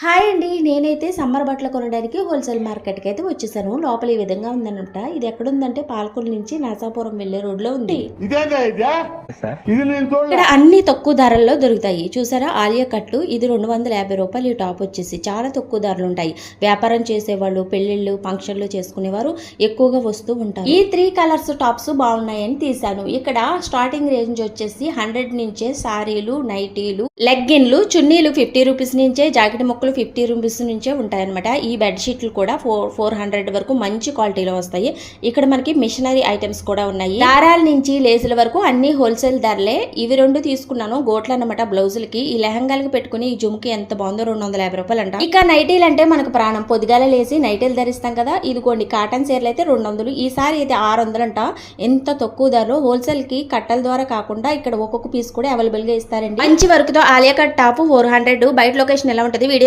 Hi అండి. నేనైతే summer బట్టలు కొనడానికి హోల్సేల్ మార్కెట్కి అయితే వచ్చేసాను. లోపల ఈ విధంగా ఉందన్నమాట. ఇది ఎక్కడుందంటే పాలకొల్లు నుంచి నరసాపురం వెళ్లే రోడ్లో ఉంది. ఇక్కడ అన్ని తక్కువ ధరల్లో దొరుకుతాయి. చూసారా, ఆలియా కట్లు ఇది 250 రూపాయలు. ఈ టాప్ వచ్చేసి చాలా తక్కువ ధరలు ఉంటాయి. వ్యాపారం చేసేవాళ్ళు, పెళ్లిళ్ళు, ఫంక్షన్లు చేసుకునేవారు ఎక్కువగా వస్తూ ఉంటారు. ఈ 3 కలర్స్ టాప్స్ బాగున్నాయని తీసాను. ఇక్కడ స్టార్టింగ్ రేంజ్ వచ్చేసి 100 నుంచే సారీలు, నైటీలు, లెగ్గిన్లు, చున్నీలు 50 రూపీస్ నుంచే, జాకెట్ ముక్కలు 50 రూపీస్ నుంచే ఉంటాయన్నమాట. ఈ బెడ్షీట్లు కూడా 400 వరకు మంచి క్వాలిటీలో వస్తాయి. ఇక్కడ మనకి మిషనరీ ఐటమ్స్ కూడా ఉన్నాయి. దారాల నుంచి లేసుల వరకు అన్ని హోల్సేల్ ధరలే. ఇవి 2 తీసుకున్నాను. గోట్లు అన్నమాట బ్లౌజులకి. ఈ లెహంగాలకి పెట్టుకుని ఈ జుమ్కి ఎంత బాగుందో 250 రూపాయలు అంట. ఇక నైటీలు అంటే మనకు ప్రాణం. పొద్దుగాల లేసి నైటీలు ధరిస్తాం కదా. ఇదిగోండి కాటన్ చీరలు అయితే 200, ఈసారి అయితే 600 అంట. ఎంత తక్కువ ధరలో హోల్సేల్ కి కట్టల ద్వారా కాకుండా ఇక్కడ ఒక్కొక్క పీస్ కూడా అవైలబుల్ గా ఇస్తారండి. మంచి వర్క్ తో ఆలియా కట్ టాప్ 400. బయట లొకేషన్ ఎలా ఉంటుంది వీడియో